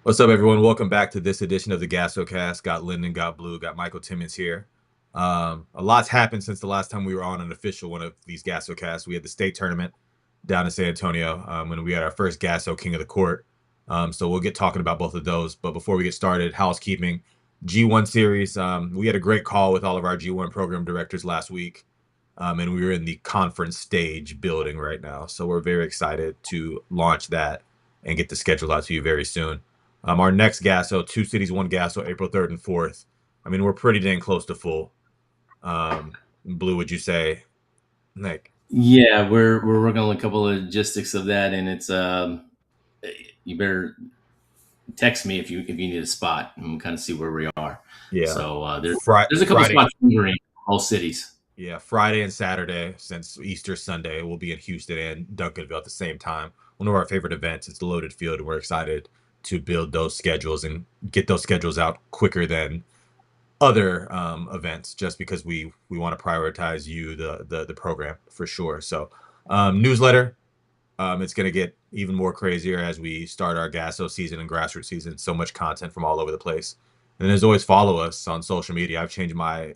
What's up, everyone? Welcome back to this edition of the GASO Cast. Got Lyndon, got Blue, got Michael Timmons here. A lot's happened since the last time we were on an official one of these GASO Casts. We had the state tournament down in San Antonio when we had our first GASO King of the Court. So we'll get talking about both of those. But before we get started, housekeeping. G1 series. We had a great call with all of our G1 program directors last week. And we were in the conference stage building right now. So we're very excited to launch that and get the schedule out to you very soon. Our next GASO, two cities, one GASO, April 3rd and 4th. I mean, we're pretty dang close to full. Blue, would you say? Like, Yeah, we're working on a couple of logistics of that, and it's you better text me if you need a spot and kind of see where we are. yeah, So there's a couple Friday, spots lingering in all cities. yeah, Friday and Saturday, since Easter Sunday, we'll be in Houston and Duncanville at the same time. One of our favorite events. It's the loaded field, and we're excited to build those schedules and get those schedules out quicker than other events, just because we want to prioritize you, the program, for sure. So newsletter, it's going to get even more crazier as we start our GASO season and grassroots season. So much content from all over the place. And as always, follow us on social media. I've changed my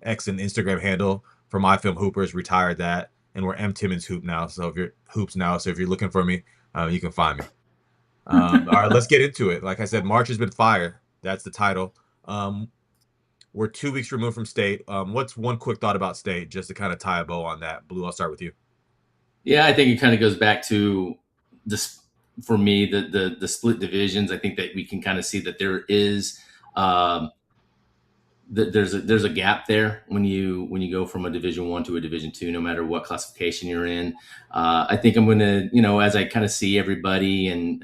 X and Instagram handle for My Film Hoopers, retired that, and we're M Timmons Hoop now. So if you're hoops now, so if you're looking for me, you can find me. All right, let's get into it. Like I said, March has been fire. That's the title. We're 2 weeks removed from state. What's one quick thought about state, just to kind of tie a bow on that? Blue, I'll start with you. Yeah, I think it kind of goes back to this for me the split divisions. I think that we can kind of see that there is um, there's a gap there when you go from a Division 1 to a Division 2, no matter what classification you're in. I think I'm gonna, as I kind of see everybody and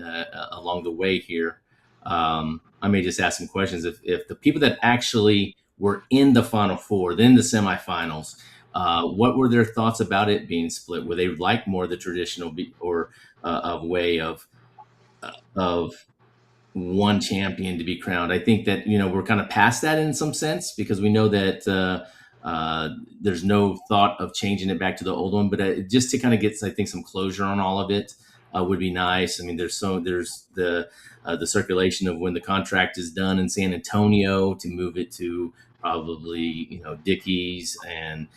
along the way here, I may just ask some questions. If the people that actually were in the Final Four, then the semifinals, what were their thoughts about it being split? Were they like more the traditional or of way of one champion to be crowned? I think that we're kind of past that in some sense because we know that there's no thought of changing it back to the old one. But just to kind of get, I think, some closure on all of it would be nice. I mean, there's the circulation of when the contract is done in San Antonio to move it to probably Dickies and.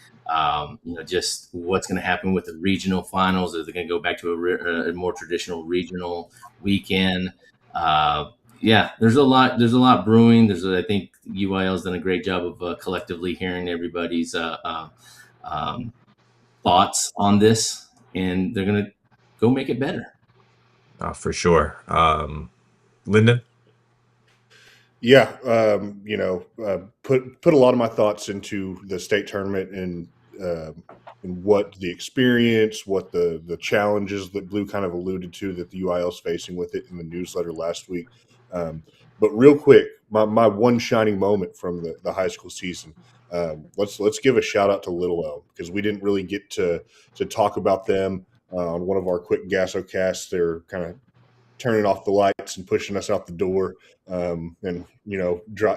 Just what's going to happen with the regional finals? Are they going to go back to a more traditional regional weekend? Yeah, there's a lot. There's a lot brewing. I think UIL's done a great job of collectively hearing everybody's um, thoughts on this, and they're gonna go make it better. For sure. Lyndon? Yeah, put a lot of my thoughts into the state tournament and what the experience, what the challenges that Blue kind of alluded to that the UIL is facing with it in the newsletter last week. But real quick, my one shining moment from the high school season. Let's give a shout out to Little Elm because we didn't really get to talk about them on one of our quick Gasso casts. They're kind of turning off the lights and pushing us out the door. And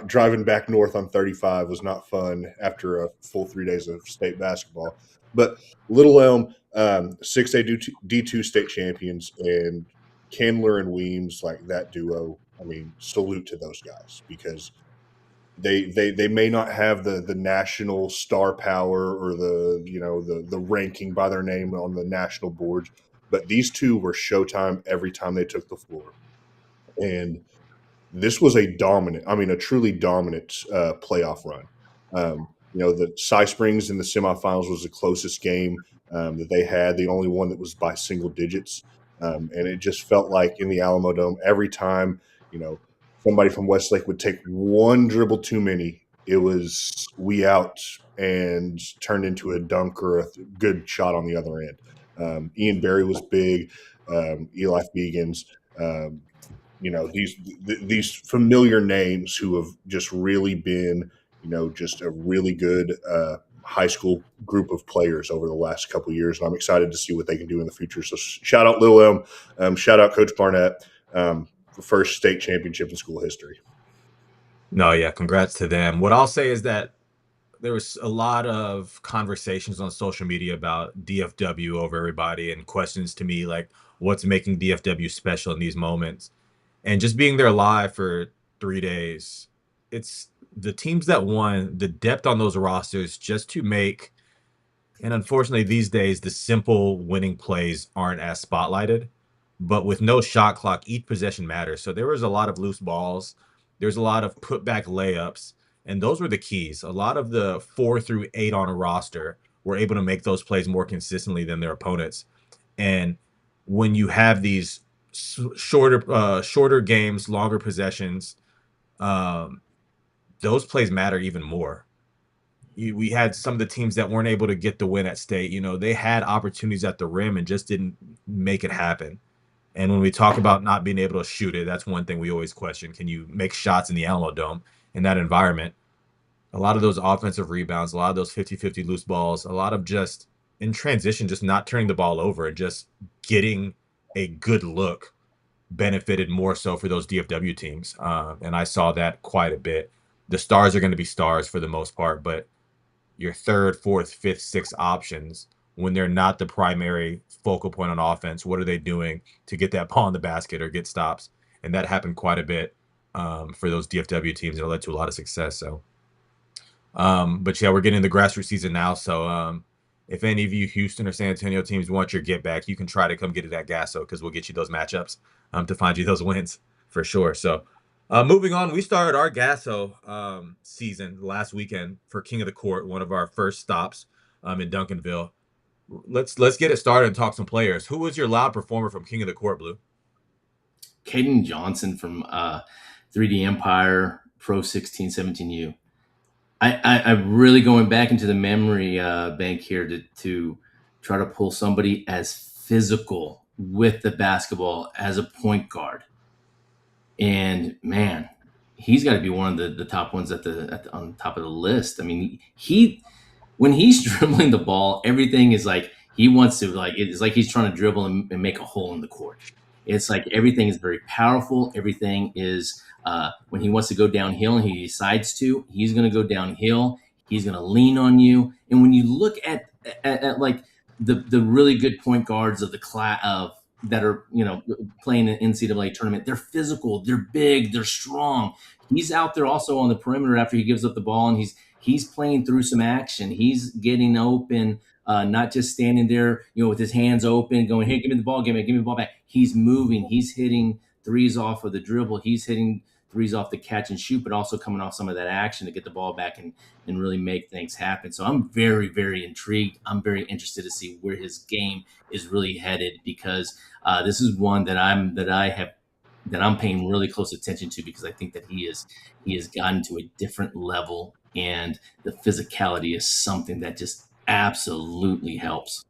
driving back north on 35 was not fun after a full 3 days of state basketball. But Little Elm, 6A D2 state champions, and Candler and Weems, like that duo. I mean, salute to those guys because they may not have the national star power or the ranking by their name on the national boards, but these two were showtime every time they took the floor. And this was a truly dominant playoff run. The Cy Springs in the semifinals was the closest game that they had, the only one that was by single digits. And it just felt like in the Alamo Dome, every time, somebody from Westlake would take one dribble too many, it was we out and turned into a dunk or a good shot on the other end. Ian Berry was big, Eli Begans, these familiar names who have just really been, just a really good high school group of players over the last couple of years. And I'm excited to see what they can do in the future. So shout out Lil M, shout out Coach Barnett, first state championship in school history. No, yeah, congrats to them. What I'll say is that there was a lot of conversations on social media about DFW over everybody and questions to me like, what's making DFW special in these moments? And just being there live for 3 days, it's the teams that won, the depth on those rosters just to make. And unfortunately, these days, the simple winning plays aren't as spotlighted. But with no shot clock, each possession matters. So there was a lot of loose balls. There's a lot of putback layups. And those were the keys. A lot of the 4 through 8 on a roster were able to make those plays more consistently than their opponents. And when you have these shorter games, longer possessions, um, those plays matter even more. We had some of the teams that weren't able to get the win at state. They had opportunities at the rim and just didn't make it happen. And when we talk about not being able to shoot it, that's one thing we always question. Can you make shots in the Alamo Dome in that environment? A lot of those offensive rebounds, a lot of those 50-50 loose balls, a lot of just in transition, just not turning the ball over and just getting a good look benefited more so for those DFW teams. And I saw that quite a bit. The stars are going to be stars for the most part, but your third, fourth, fifth, sixth options when they're not the primary focal point on offense. What are they doing to get that ball in the basket or get stops? And that happened quite a bit for those DFW teams, and it led to a lot of success. So, but yeah, we're getting the grassroots season now. So, if any of you Houston or San Antonio teams want your get back, you can try to come get it at GASO because we'll get you those matchups to find you those wins for sure. So, moving on, we started our GASO season last weekend for King of the Court, one of our first stops in Duncanville. Let's get it started and talk some players. Who was your loud performer from King of the Court, Blue? Caden Johnson from 3D Empire Pro 1617U. I'm really going back into the memory bank here to try to pull somebody as physical with the basketball as a point guard. And man, he's got to be one of the top ones on top of the list. I mean, he when he's dribbling the ball, everything is like he wants to it's like he's trying to dribble and make a hole in the court. It's like everything is very powerful. Everything is when he wants to go downhill and he decides to, he's going to go downhill. He's going to lean on you. And when you look at like the really good point guards of the class of that are playing an NCAA tournament, they're physical, they're big, they're strong. He's out there also on the perimeter after he gives up the ball, and he's playing through some action. He's getting open, not just standing there, with his hands open, going, "Hey, give me the ball, give me the ball back." He's moving. He's hitting threes off of the dribble. He's hitting threes off the catch and shoot, but also coming off some of that action to get the ball back and really make things happen. So I'm very, very intrigued. I'm very interested to see where his game is really headed, because this is one that I'm paying really close attention to, because I think that he has gotten to a different level, and the physicality is something that just absolutely helps.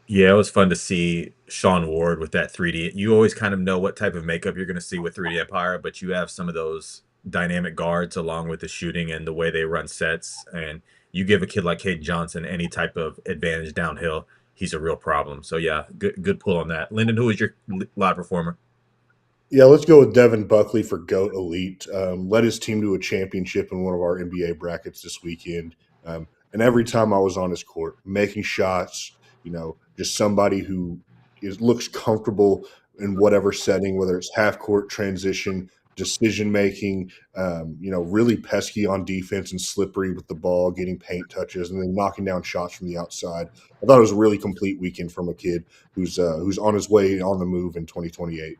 Yeah, it was fun to see Sean Ward with that 3D. You always kind of know what type of makeup you're going to see with 3D Empire, but you have some of those dynamic guards along with the shooting and the way they run sets. And you give a kid like Cade Johnson any type of advantage downhill, he's a real problem. So yeah, good pull on that. Lyndon, who is your live performer? Yeah, let's go with Devin Buckley for GOAT Elite. Led his team to a championship in one of our NBA brackets this weekend. And every time I was on his court, making shots, just somebody who looks comfortable in whatever setting, whether it's half court transition, decision making, really pesky on defense and slippery with the ball, getting paint touches, and then knocking down shots from the outside. I thought it was a really complete weekend from a kid who's on his way on the move in 2028.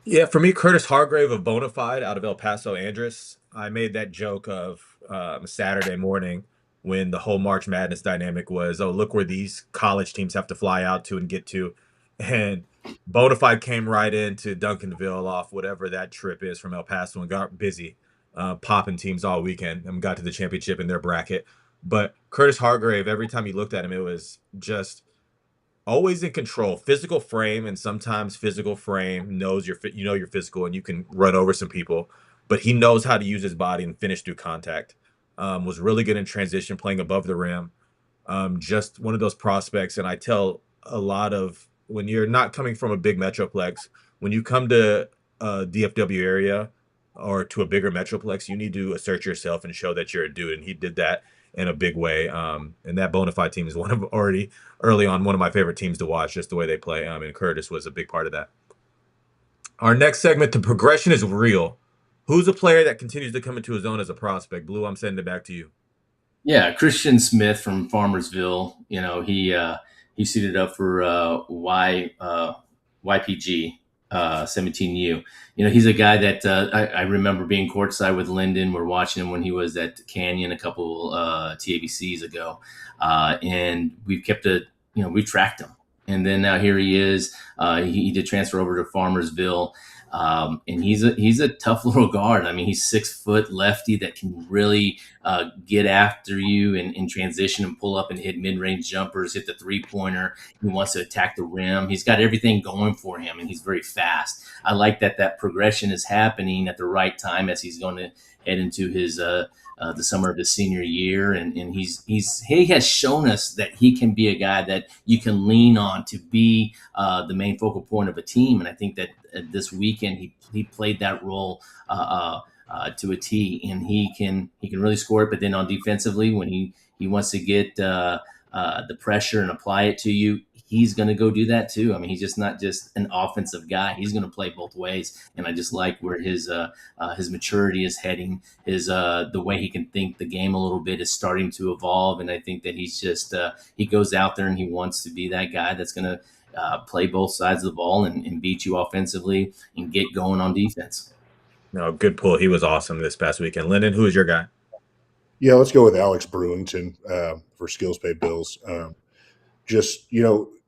Yeah, for me, Curtis Hargrave of Bonafide out of El Paso Andress. I made that joke of Saturday morning when the whole March Madness dynamic was, oh, look where these college teams have to fly out to and get to. And Bonafide came right into Duncanville off whatever that trip is from El Paso and got busy popping teams all weekend and got to the championship in their bracket. But Curtis Hargrave, every time you looked at him, it was just always in control, physical frame, and sometimes physical frame knows you're physical and you can run over some people, but he knows how to use his body and finish through contact. Was really good in transition, playing above the rim. Just one of those prospects, and I tell a lot of when you're not coming from a big metroplex, when you come to a DFW area or to a bigger metroplex, you need to assert yourself and show that you're a dude, and he did that in a big way. And that Bonafide team is one of already early on one of my favorite teams to watch, just the way they play. And Curtis was a big part of that. Our next segment, the progression is real. Who's a player that continues to come into his own as a prospect? Blue, I'm sending it back to you. Yeah, Christian Smith from Farmersville. He suited up for YPG 17U. He's a guy that I remember being courtside with Lyndon. We're watching him when he was at Canyon a couple TABCs ago, and we've kept a we tracked him, and then now here he is. He did transfer over to Farmersville. And he's a tough little guard. I mean, he's 6 foot lefty that can really get after you in transition and pull up and hit mid-range jumpers, hit the three-pointer. He wants to attack the rim. He's got everything going for him, and he's very fast. I like that progression is happening at the right time as he's going to head into his the summer of his senior year, and he has shown us that he can be a guy that you can lean on to be the main focal point of a team. And I think that this weekend he played that role to a T, and he can really score it. But then on defensively, when he wants to get the pressure and apply it to you, he's going to go do that too. I mean, he's just not just an offensive guy. He's going to play both ways, and I just like where his maturity is heading. His the way he can think the game a little bit is starting to evolve, and I think that he's just he goes out there and he wants to be that guy that's going to play both sides of the ball and beat you offensively and get going on defense. No, good pull. He was awesome this past weekend. Lyndon, who is your guy? Yeah, let's go with Alex Brewington for Skills Pay Bills. Just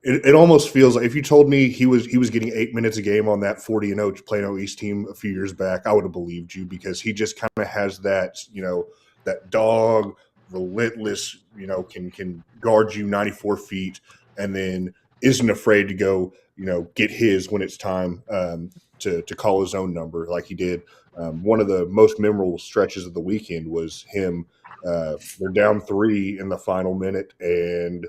it almost feels like if you told me he was getting 8 minutes a game on that 40-0 Plano East team a few years back, I would have believed you, because he just kind of has that that dog, relentless, can guard you 94 feet, and then isn't afraid to go get his when it's time to call his own number like he did. One of the most memorable stretches of the weekend was him. They're down 3 in the final minute, and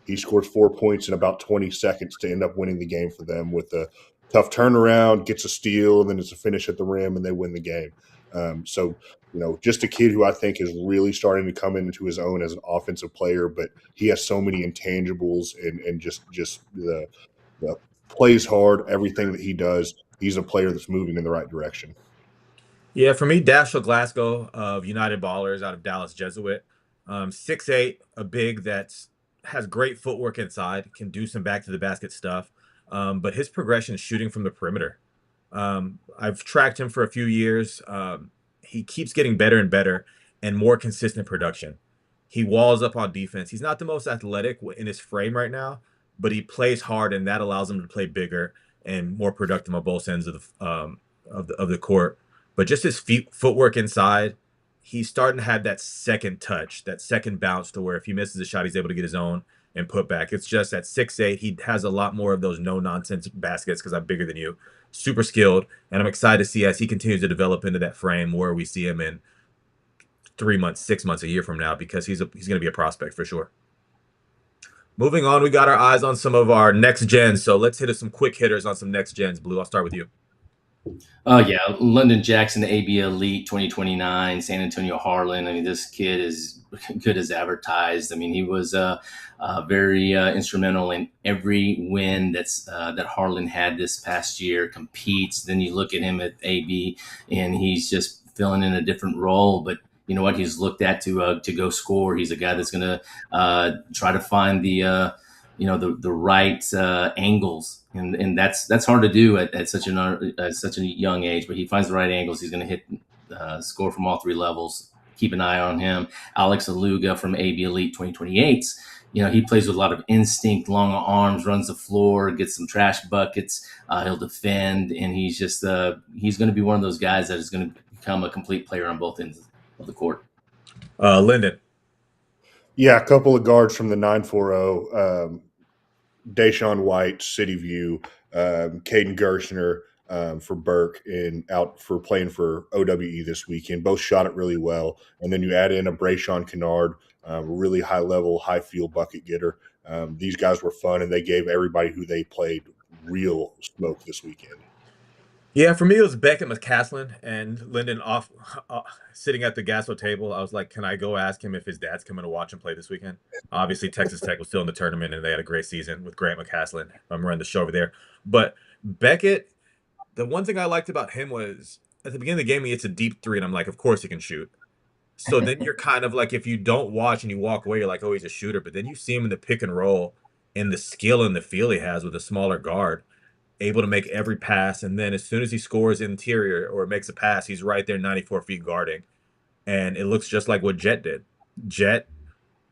he scores 4 points in about 20 seconds to end up winning the game for them with a tough turnaround, gets a steal, and then it's a finish at the rim, and they win the game. So, just a kid who I think is really starting to come into his own as an offensive player, but he has so many intangibles and just the plays hard, everything that he does. He's a player that's moving in the right direction. Yeah, for me, Dashiell Glasgow of United Ballers out of Dallas Jesuit. 6'8", a big that has great footwork inside, can do some back to the basket stuff. But his progression is shooting from the perimeter. I've tracked him for a few years. He keeps getting better and better and more consistent production. He walls up on defense. He's not the most athletic in his frame right now, but he plays hard, and that allows him to play bigger and more productive on both ends of the court. But just his footwork inside, he's starting to have that second touch, that second bounce, to where if he misses a shot, he's able to get his own and put back. It's just at 6'8", he has a lot more of those no-nonsense baskets because I'm bigger than you. Super skilled, and I'm excited to see as he continues to develop into that frame where we see him in 3 months, 6 months, a year from now, because he's going to be a prospect for sure. Moving on, we got our eyes on some of our next gens, so let's hit us some quick hitters on some next gens. Blue, I'll start with you. Oh yeah, London Jackson, AB Elite 2029, San Antonio Harlan. I mean, this kid is good as advertised. I mean, he was very instrumental in every win that Harlan had this past year. Competes. Then you look at him at AB, and he's just filling in a different role, but. You know what? He's looked at to go score. He's a guy that's going to try to find the right angles, and that's hard to do at such a young age. But he finds the right angles. He's going to hit score from all three levels. Keep an eye on him. Alex Aluga from AB Elite 2028. He plays with a lot of instinct, long arms, runs the floor, gets some trash buckets. He'll defend, and he's going to be one of those guys that is going to become a complete player on both ends of the court. Lyndon. Yeah, a couple of guards from the 940. Deshaun White, City View, Caden Gershner for Burke, and out for playing for OWE this weekend. Both shot it really well. And then you add in a Brayshawn Kennard, really high level, high field bucket getter. These guys were fun, and they gave everybody who they played real smoke this weekend. Yeah, for me, it was Beckett McCaslin and Lyndon off sitting at the GASO table. I was like, can I go ask him if his dad's coming to watch him play this weekend? Obviously, Texas Tech was still in the tournament, and they had a great season with Grant McCaslin. I'm running the show over there. But Beckett, The one thing I liked about him was at the beginning of the game, he hits a deep three, and I'm like, of course he can shoot. So then you're kind of like, if you don't watch and you walk away, you're like, oh, he's a shooter. But then you see him in the pick and roll and the skill and the feel he has with a smaller guard, able to make every pass. And then as soon as he scores interior or makes a pass, he's right there 94 feet guarding. And it looks just like what Jet did. Jet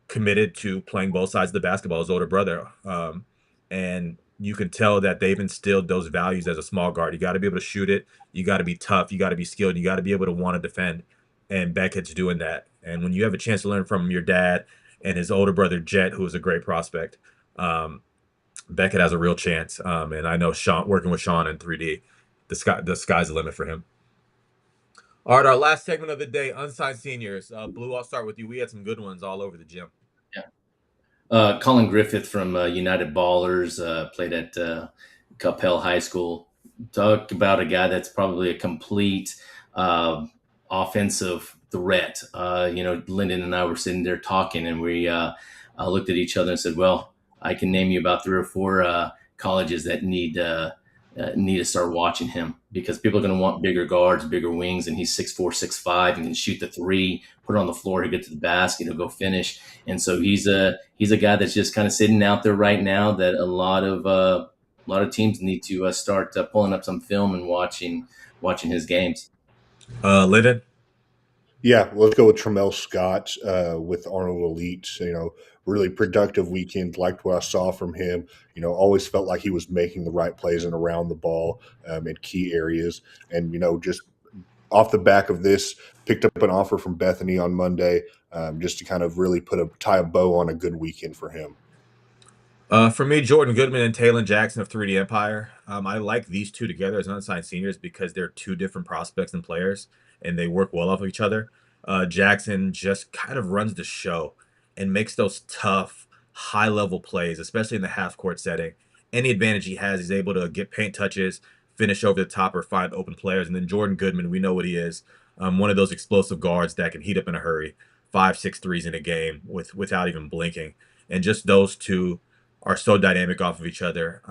committed to playing both sides of the basketball, his older brother. And you can tell that they've instilled those values as a small guard. You got to be able to shoot it. You got to be tough. You got to be skilled. You got to be able to want to defend. And Beckett's doing that. And when you have a chance to learn from your dad and his older brother Jet, who is a great prospect, Beckett has a real chance. And I know Sean, working with Sean in 3D, the sky's the limit for him. All right, our last segment of the day, unsigned seniors. Blue, I'll start with you. We had some good ones all over the gym. Colin Griffith from United Ballers played at Capel High School. Talk about a guy that's probably a complete offensive threat. Lyndon and I were sitting there talking, and we looked at each other and said, "Well, I can name you about 3 or 4 colleges that need to start watching him because people are going to want bigger guards, bigger wings, and he's 6'4", 6'5", and can shoot the three, put it on the floor, he'll get to the basket, he'll go finish. And so he's a guy that's just kind of sitting out there right now that a lot of teams need to start pulling up some film and watching his games. Linden? Yeah, let's go with Tremel Scott with Arnold Elite. Really productive weekend. Liked what I saw from him. Always felt like he was making the right plays and around the ball in key areas. And just off the back of this, picked up an offer from Bethany on Monday, just to kind of really tie a bow on a good weekend for him. For me, Jordan Goodman and Taylon Jackson of 3D Empire. I like these two together as unsigned seniors because they're two different prospects and players, and they work well off of each other. Jackson just kind of runs the show and makes those tough, high-level plays, especially in the half-court setting. Any advantage he has, he's able to get paint touches, finish over the top, or find open players. And then Jordan Goodman, we know what he is. One of those explosive guards that can heat up in a hurry, 5, 6 threes in a game without even blinking. And just those two are so dynamic off of each other.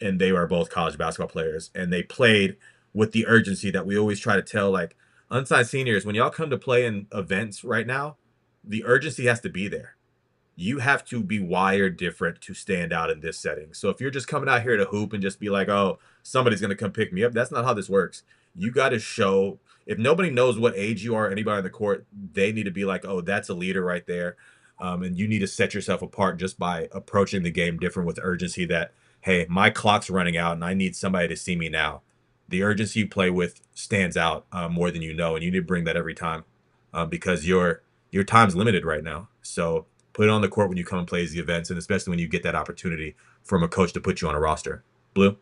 And they are both college basketball players. And they played with the urgency that we always try to tell, like, unsigned seniors, when y'all come to play in events right now, the urgency has to be there. You have to be wired different to stand out in this setting. So if you're just coming out here to hoop and just be like, oh, somebody's going to come pick me up, that's not how this works. You got to show, if nobody knows what age you are, anybody on the court, they need to be like, oh, that's a leader right there. And you need to set yourself apart just by approaching the game different with urgency that, hey, my clock's running out and I need somebody to see me now. The urgency you play with stands out more than you know, and you need to bring that every time because your time's limited right now. So put it on the court when you come and play the events, and especially when you get that opportunity from a coach to put you on a roster. Blue?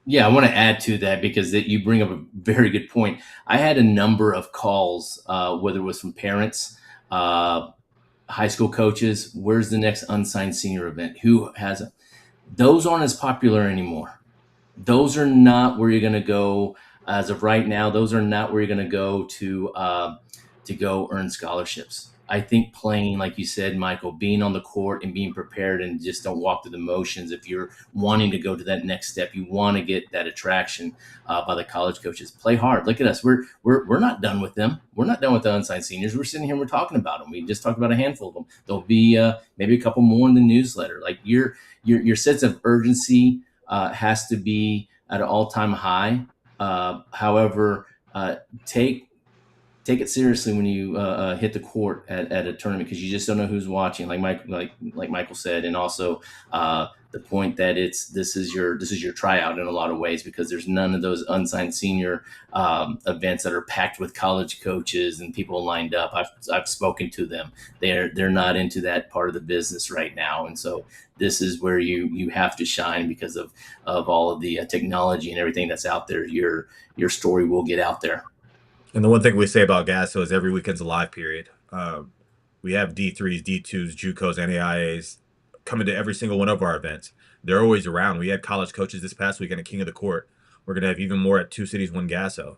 Yeah, I want to add to that because you bring up a very good point. I had a number of calls, whether it was from parents, high school coaches, where's the next unsigned senior event? Who has it? Those aren't as popular anymore. Those are not where you're going to go as of right now. Those are not where you're going to go to go earn scholarships. I think playing, like you said, Michael, being on the court and being prepared and just don't walk through the motions. If you're wanting to go to that next step, you want to get that attraction by the college coaches. Play hard. Look at us. We're not done with them. We're not done with the unsigned seniors. We're sitting here and we're talking about them. We just talked about a handful of them. There'll be maybe a couple more in the newsletter. Like your sense of urgency has to be at an all-time high. However, take it seriously when you hit the court at a tournament because you just don't know who's watching. Like Michael said, and also the point that this is your tryout in a lot of ways because there's none of those unsigned senior events that are packed with college coaches and people lined up. I've spoken to them. They're not into that part of the business right now, and so this is where you have to shine because of all of the technology and everything that's out there. Your story will get out there. And the one thing we say about GASO is every weekend's a live period. We have D3s, D2s, JUCOs, NAIAs coming to every single one of our events. They're always around. We had college coaches this past weekend at King of the Court. We're going to have even more at Two Cities, One GASO.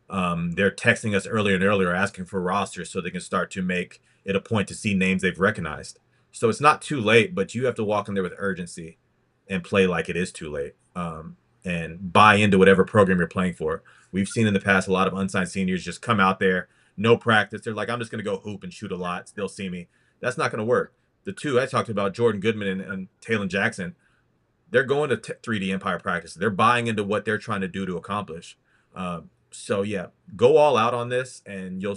They're texting us earlier and earlier asking for rosters so they can start to make it a point to see names they've recognized. So it's not too late, but you have to walk in there with urgency and play like it is too late. and buy into whatever program you're playing for. We've seen in the past a lot of unsigned seniors just come out there, no practice. They're like, I'm just going to go hoop and shoot a lot. They'll see me. That's not going to work. The two I talked about, Jordan Goodman and Taylon Jackson, they're going to 3D Empire practice. They're buying into what they're trying to do to accomplish. So yeah, go all out on this, and you'll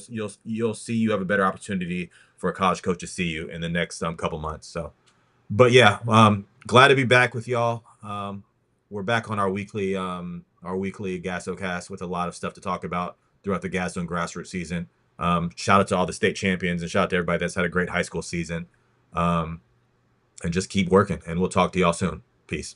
see you have a better opportunity for a college coach to see you in the next couple months. So, but yeah, glad to be back with y'all. We're back on our weekly GASO cast with a lot of stuff to talk about throughout the GASO and grassroots season. Shout out to all the state champions, and shout out to everybody that's had a great high school season. And just keep working, and we'll talk to y'all soon. Peace.